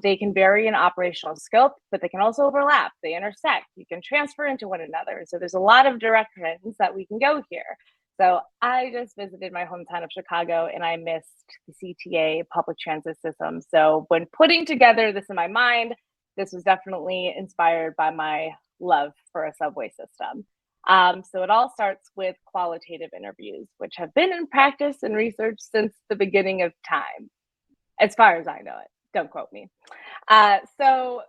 They can vary in operational scope, but they can also overlap, they intersect, you can transfer into one another. So there's a lot of directions that we can go here. So I just visited my hometown of Chicago, and I missed the CTA public transit system. So when putting together this in my mind, this was definitely inspired by my love for a subway system. So it all starts with qualitative interviews, which have been in practice and research since the beginning of time, as far as I know it. Don't quote me. So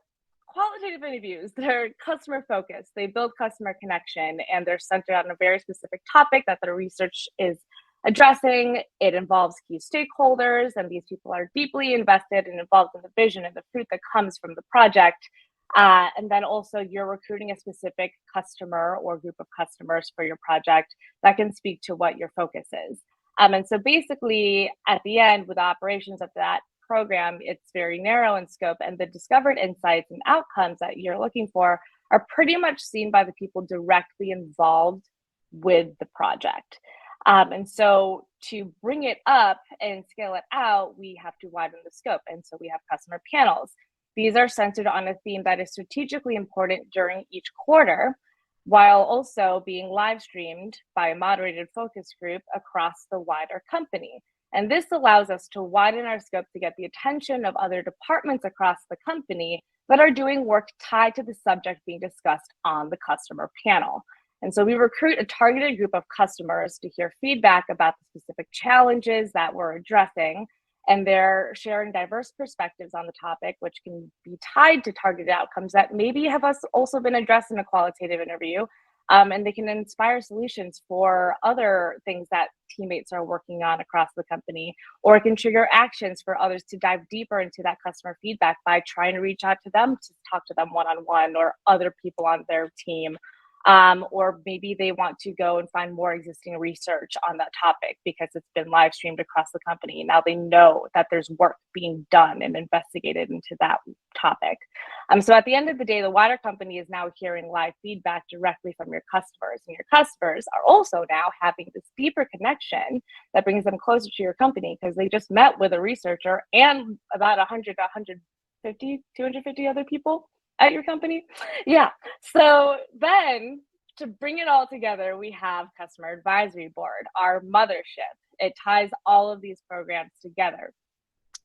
qualitative interviews, they're customer focused, they build customer connection, and they're centered on a very specific topic that the research is addressing. It involves key stakeholders, and these people are deeply invested and involved in the vision and the fruit that comes from the project. And then also you're recruiting a specific customer or group of customers for your project that can speak to what your focus is. And so basically at the end, with the operations of that program, it's very narrow in scope, and the discovered insights and outcomes that you're looking for are pretty much seen by the people directly involved with the project. And so to bring it up and scale it out, we have to widen the scope. And so we have customer panels. These are centered on a theme that is strategically important during each quarter, while also being live streamed by a moderated focus group across the wider company. And this allows us to widen our scope to get the attention of other departments across the company that are doing work tied to the subject being discussed on the customer panel. And so we recruit a targeted group of customers to hear feedback about the specific challenges that we're addressing, and they're sharing diverse perspectives on the topic, which can be tied to targeted outcomes that maybe have also been addressed in a qualitative interview, and they can inspire solutions for other things that teammates are working on across the company, or it can trigger actions for others to dive deeper into that customer feedback by trying to reach out to them, to talk to them one-on-one, or other people on their team. Or maybe they want to go and find more existing research on that topic because it's been live streamed across the company. Now they know that there's work being done and investigated into that topic. So at the end of the day, the wider company is now hearing live feedback directly from your customers, and your customers are also now having this deeper connection that brings them closer to your company because they just met with a researcher and about 100 to 150, 250 other people at your company. Yeah. So then to bring it all together, we have Customer Advisory Board, our mothership. It ties all of these programs together.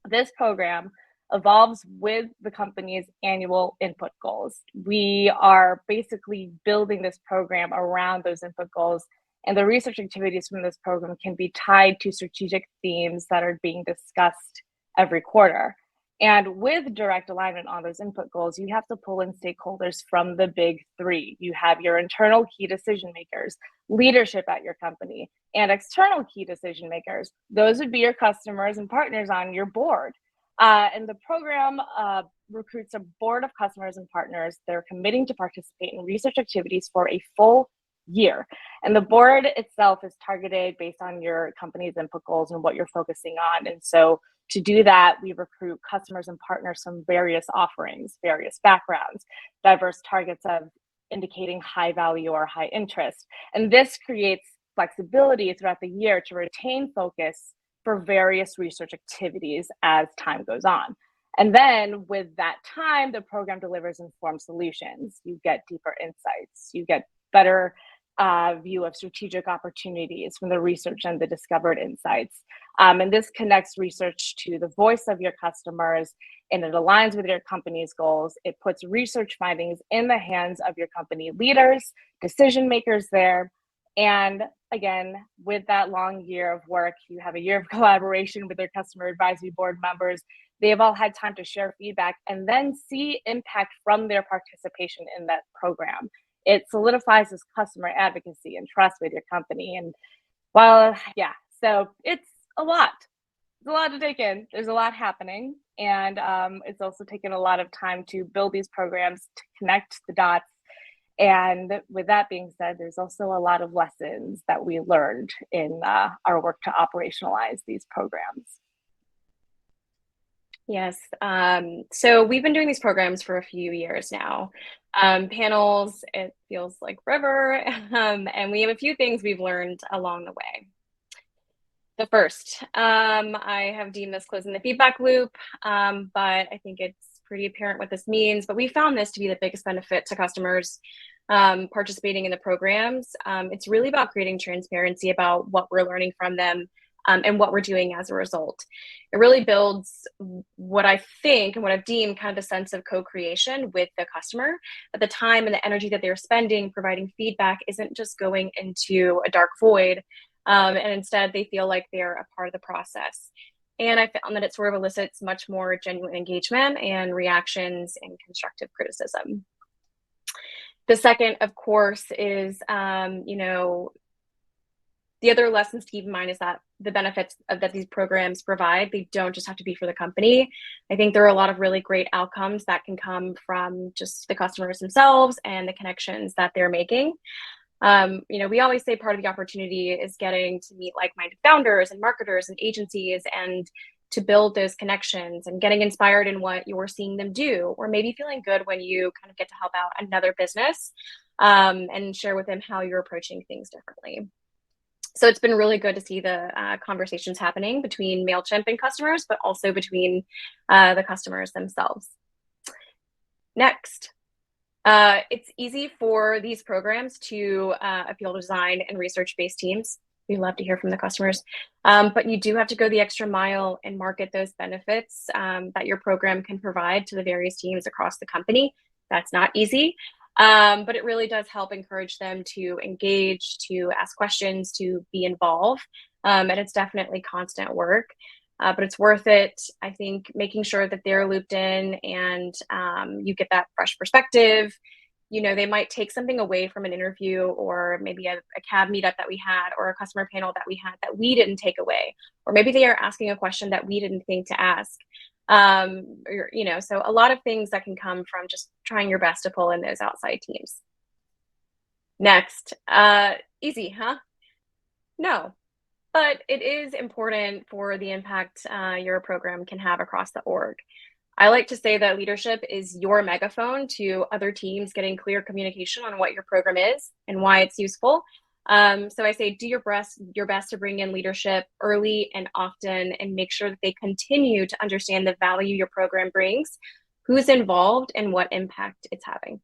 This program evolves with the company's annual input goals. We are basically building this program around those input goals, and the research activities from this program can be tied to strategic themes that are being discussed every quarter. And with direct alignment on those input goals, you have to pull in stakeholders from the big three. You have your internal key decision makers, leadership at your company, and external key decision makers. Those would be your customers and partners on your board. And the program recruits a board of customers and partners. They're committing to participate in research activities for a full year. And the board itself is targeted based on your company's input goals and what you're focusing on. And so to do that, we recruit customers and partners from various offerings, various backgrounds, diverse targets of indicating high value or high interest. And this creates flexibility throughout the year to retain focus for various research activities as time goes on. And then with that time, the program delivers informed solutions. You get deeper insights, you get better view of strategic opportunities from the research and the discovered insights. And this connects research to the voice of your customers, and it aligns with your company's goals. It puts research findings in the hands of your company leaders, decision makers there. And again, with that long year of work, you have a year of collaboration with their customer advisory board members. They have all had time to share feedback and then see impact from their participation in that program. It solidifies this customer advocacy and trust with your company. And well, yeah, so it's a lot. It's a lot to take in. There's a lot happening. And it's also taken a lot of time to build these programs, to connect the dots. And with that being said, there's also a lot of lessons that we learned in our work to operationalize these programs. Yes. So we've been doing these programs for a few years now. Panels, it feels like forever. And we have a few things we've learned along the way. The first, I have deemed this closing the feedback loop, but I think it's pretty apparent what this means. But we found this to be the biggest benefit to customers participating in the programs. It's really about creating transparency about what we're learning from them and what we're doing as a result. It really builds what I think and what I've deemed kind of a sense of co-creation with the customer. At the time and the energy that they're spending providing feedback isn't just going into a dark void, and instead they feel like they're a part of the process. And I found that it sort of elicits much more genuine engagement and reactions and constructive criticism. The second, of course, is, The other lessons to keep in mind is that the benefits that these programs provide, they don't just have to be for the company. I think there are a lot of really great outcomes that can come from just the customers themselves and the connections that they're making. We always say part of the opportunity is getting to meet like-minded founders and marketers and agencies and to build those connections and getting inspired in what you're seeing them do, or maybe feeling good when you kind of get to help out another business and share with them how you're approaching things differently. So it's been really good to see the conversations happening between MailChimp and customers, but also between the customers themselves. Next, it's easy for these programs to appeal to design and research-based teams. We love to hear from the customers, but you do have to go the extra mile and market those benefits that your program can provide to the various teams across the company. That's not easy. But it really does help encourage them to engage, to ask questions, to be involved. And it's definitely constant work, but it's worth it. I think making sure that they're looped in and you get that fresh perspective. They might take something away from an interview or maybe a CAB meetup that we had or a customer panel that we had that we didn't take away. Or maybe they are asking a question that we didn't think to ask. So a lot of things that can come from just trying your best to pull in those outside teams. Next, easy, huh? No, but it is important for the impact your program can have across the org. I like to say that leadership is your megaphone to other teams getting clear communication on what your program is and why it's useful. So I say do your best to bring in leadership early and often and make sure that they continue to understand the value your program brings, who's involved, and what impact it's having.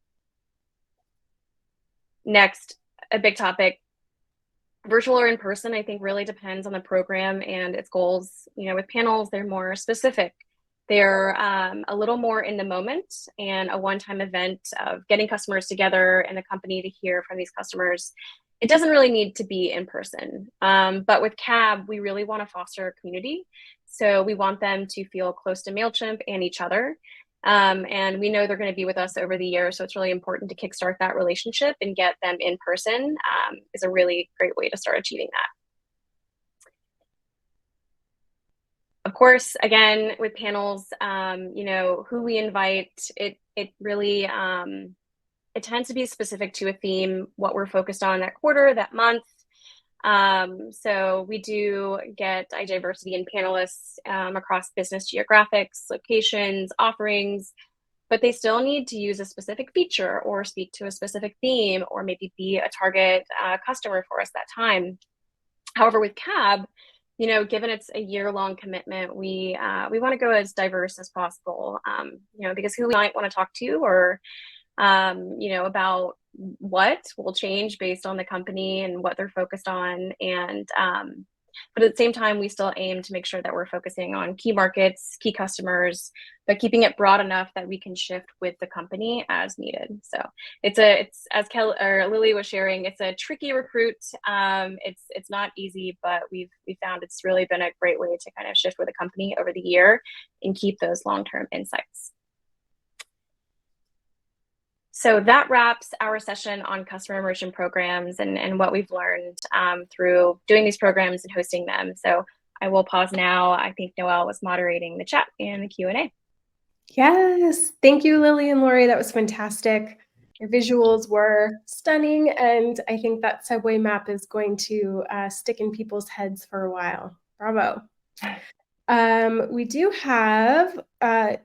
Next, a big topic, virtual or in person, I think really depends on the program and its goals. With panels, they're more specific. They're a little more in the moment and a one-time event of getting customers together and the company to hear from these customers. It doesn't really need to be in person. But with CAB, we really want to foster a community. So we want them to feel close to MailChimp and each other. And we know they're going to be with us over the year. So it's really important to kickstart that relationship and get them in person is a really great way to start achieving that. Of course, again, with panels, who we invite, it really, it tends to be specific to a theme, what we're focused on that quarter, that month. So we do get diversity in panelists across business geographics, locations, offerings, but they still need to use a specific feature or speak to a specific theme or maybe be a target customer for us that time. However, with CAB, given it's a year-long commitment, we want to go as diverse as possible, because who we might want to talk to or, about what will change based on the company and what they're focused on. And, but at the same time, we still aim to make sure that we're focusing on key markets, key customers, but keeping it broad enough that we can shift with the company as needed. So it's as Lily was sharing, it's a tricky recruit. It's not easy, but we found it's really been a great way to kind of shift with the company over the year and keep those long-term insights. So that wraps our session on customer immersion programs and what we've learned through doing these programs and hosting them. So I will pause now. I think Noelle was moderating the chat and the Q&A. Yes, thank you, Lily and Lori. That was fantastic. Your visuals were stunning, and I think that subway map is going to stick in people's heads for a while. Bravo. We do have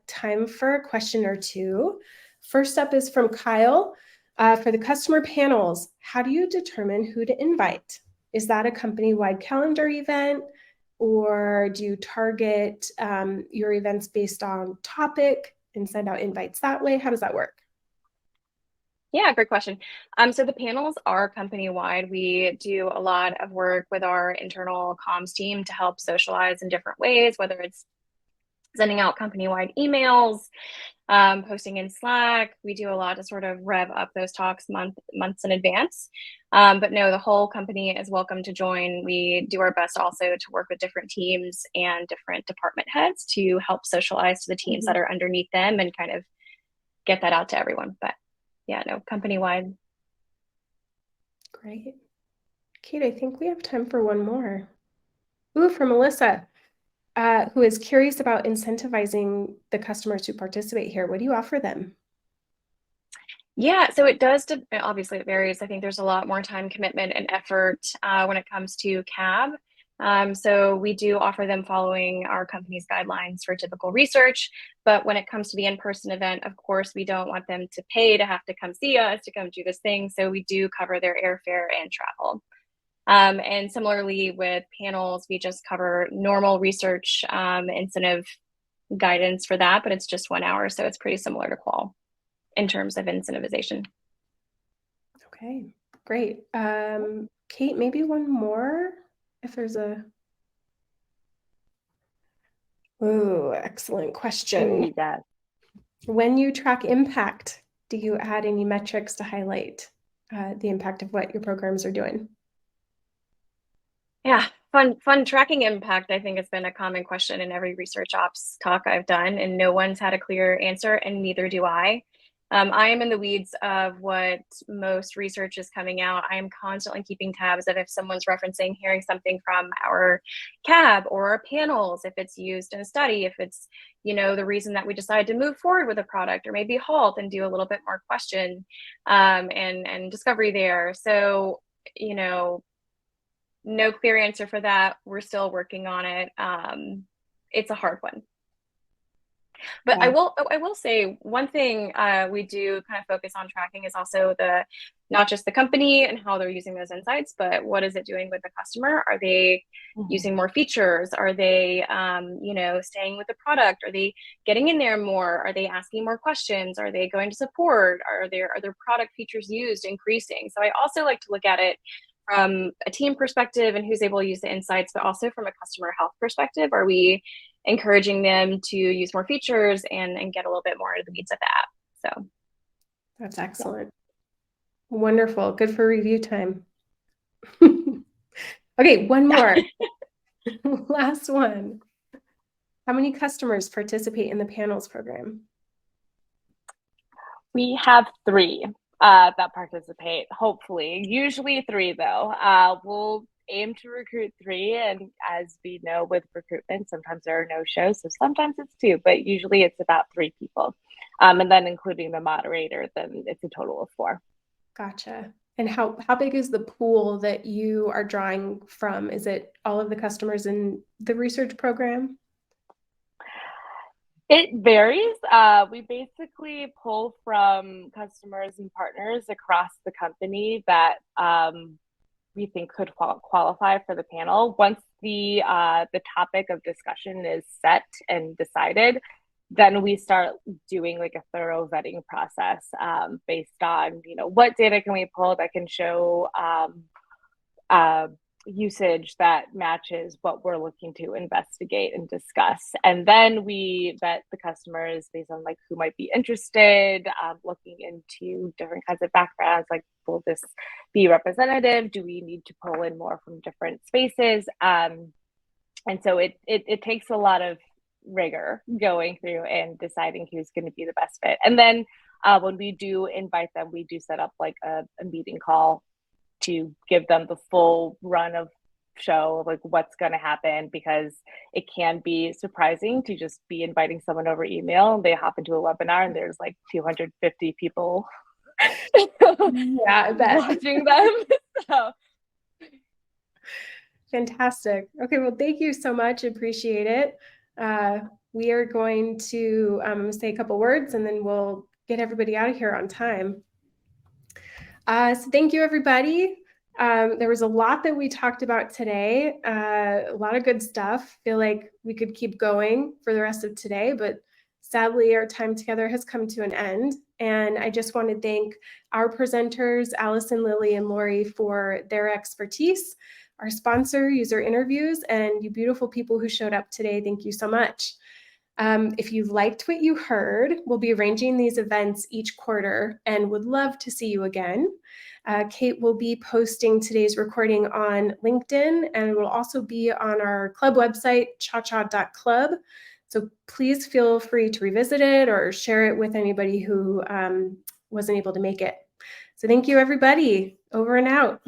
time for a question or two. First up is from Kyle. For the customer panels, how do you determine who to invite? Is that a company-wide calendar event, or do you target your events based on topic and send out invites that way? How does that work? Yeah, great question. So the panels are company-wide. We do a lot of work with our internal comms team to help socialize in different ways, whether it's sending out company-wide emails, posting in Slack. We do a lot to sort of rev up those talks months in advance. But no, the whole company is welcome to join. We do our best also to work with different teams and different department heads to help socialize to the teams that are underneath them and kind of get that out to everyone. But yeah, no, company-wide. Great. Kate, I think we have time for one more. Ooh, from Melissa, who is curious about incentivizing the customers who participate here. What do you offer them? Yeah, so it does, obviously it varies. I think there's a lot more time commitment and effort when it comes to CAB. So we do offer them following our company's guidelines for typical research. But when it comes to the in-person event, of course, we don't want them to pay to have to come see us, to come do this thing. So we do cover their airfare and travel. And similarly with panels, we just cover normal research incentive guidance for that, but it's just 1 hour. So it's pretty similar to qual in terms of incentivization. Okay, great. Kate, maybe one more if there's a... Ooh, excellent question. Yeah. When you track impact, do you add any metrics to highlight the impact of what your programs are doing? Yeah, fun tracking impact. I think it's been a common question in every ResearchOps talk I've done, and no one's had a clear answer, and neither do I. I am in the weeds of what most research is coming out. I am constantly keeping tabs of if someone's referencing, hearing something from our CAB or our panels, if it's used in a study, if it's, the reason that we decide to move forward with a product, or maybe halt and do a little bit more question and discovery there. So, no clear answer for that. We're still working on it. It's a hard one. But Yeah. I will say one thing we do kind of focus on tracking is also not just the company and how they're using those insights, but what is it doing with the customer? Are they using more features? Are they, staying with the product? Are they getting in there more? Are they asking more questions? Are they going to support? Are their product features used increasing? So I also like to look at it from a team perspective and who's able to use the insights, but also from a customer health perspective. Are we encouraging them to use more features and get a little bit more into the weeds of that? So that's excellent. Wonderful. Good for review time. Okay, one more. Last one. How many customers participate in the panels program? We have 3 that participate, hopefully. Usually 3, though. We'll aim to recruit 3, and as we know with recruitment, sometimes there are no-shows, so sometimes it's 2, but usually it's about 3 people. And then including the moderator, then it's a total of 4. Gotcha. And how big is the pool that you are drawing from? Is it all of the customers in the research program? It varies. We basically pull from customers and partners across the company that we think could qualify for the panel. Once the topic of discussion is set and decided, then we start doing like a thorough vetting process based on, what data can we pull that can show usage that matches what we're looking to investigate and discuss. And then we vet the customers based on like who might be interested, looking into different kinds of backgrounds, like will this be representative? Do we need to pull in more from different spaces? And so it takes a lot of rigor going through and deciding who's going to be the best fit. And then when we do invite them, we do set up like a meeting call to give them the full run of show of like what's going to happen, because it can be surprising to just be inviting someone over email. They hop into a webinar and there's like 250 people Yeah, I bet. watching them. So. Fantastic. Okay, well, thank you so much. Appreciate it. We are going to say a couple words and then we'll get everybody out of here on time. So thank you, everybody. There was a lot that we talked about today, a lot of good stuff. Feel like we could keep going for the rest of today, but sadly our time together has come to an end. And I just want to thank our presenters, Alison, Lily, and Lori, for their expertise, our sponsor, User Interviews, and you beautiful people who showed up today. Thank you so much. If you liked what you heard, we'll be arranging these events each quarter and would love to see you again. Kate will be posting today's recording on LinkedIn, and it will also be on our club website, chacha.club. So please feel free to revisit it or share it with anybody who wasn't able to make it. So thank you, everybody. Over and out.